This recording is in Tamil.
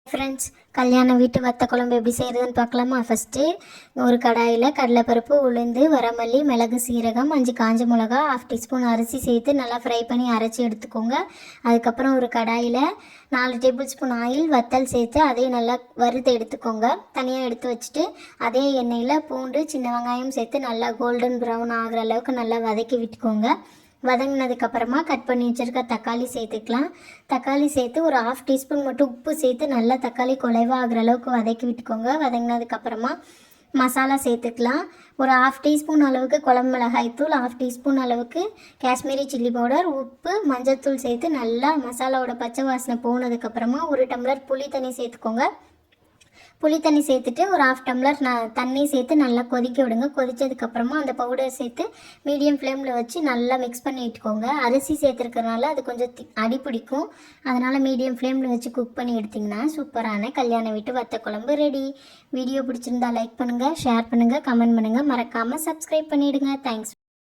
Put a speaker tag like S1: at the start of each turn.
S1: ஃப்ரெண்ட்ஸ், கல்யாண வீட்டு வத்த குழம்பு எப்படி செய்கிறதுன்னு பார்க்கலாமா? ஃபஸ்ட்டு ஒரு கடாயில் கடலைப்பருப்பு, உளுந்து, வரமல்லி, மிளகு, சீரகம், 5 காஞ்ச மிளகா, 1/2 டீஸ்பூன் அரிசி சேர்த்து நல்லா ஃப்ரை பண்ணி அரைச்சி எடுத்துக்கோங்க. அதுக்கப்புறம் ஒரு கடாயில் 4 டேபிள் ஸ்பூன் ஆயில், வத்தல் சேர்த்து அதையும் நல்லா வறுத்து எடுத்துக்கோங்க. தனியாக எடுத்து வச்சுட்டு அதே எண்ணெயில் பூண்டு, சின்ன வெங்காயம் சேர்த்து நல்லா கோல்டன் ப்ரௌன் ஆகிற அளவுக்கு நல்லா வதக்கி விட்டுக்கோங்க. வதங்கினதுக்கப்புறமா கட் பண்ணி வச்சுருக்க தக்காளி சேர்த்துக்கலாம். தக்காளி சேர்த்து ஒரு 1/2 டீஸ்பூன் மட்டும் உப்பு சேர்த்து நல்லா தக்காளி குலைவாக ஆகிற அளவுக்கு வதக்கி விட்டுக்கோங்க. வதங்கினதுக்கப்புறமா மசாலா சேர்த்துக்கலாம். ஒரு 1/2 டீஸ்பூன் அளவுக்கு குழம்பு மிளகாய் தூள், 1/2 டீஸ்பூன் அளவுக்கு காஷ்மீரி சில்லி பவுடர், உப்பு, மஞ்சள்தூள் சேர்த்து நல்லா மசாலாவோட பச்சை வாசனை போனதுக்கப்புறமா 1 டம்ளர் புளி தண்ணி சேர்த்துக்கோங்க. புளி தண்ணி சேர்த்துட்டு ஒரு 1/2 டம்ளர் தண்ணி சேர்த்து நல்லா கொதிக்க விடுங்க. கொதித்ததுக்கப்புறமா அந்த பவுடர் சேர்த்து மீடியம் ஃப்ளேமில் வச்சு நல்லா மிக்ஸ் பண்ணி விட்டுக்கோங்க. அரிசி சேர்த்துருக்கறனால அது கொஞ்சம் அடி பிடிக்கும். அதனால் மீடியம் ஃப்ளேமில் வச்சு குக் பண்ணி எடுத்திங்கன்னா சூப்பரான கல்யாண வீட்டு வத்த குழம்பு ரெடி. வீடியோ பிடிச்சிருந்தா லைக் பண்ணுங்கள், ஷேர் பண்ணுங்கள், கமெண்ட் பண்ணுங்கள், மறக்காமல் சப்ஸ்கிரைப் பண்ணிவிடுங்க. தேங்க்ஸ்.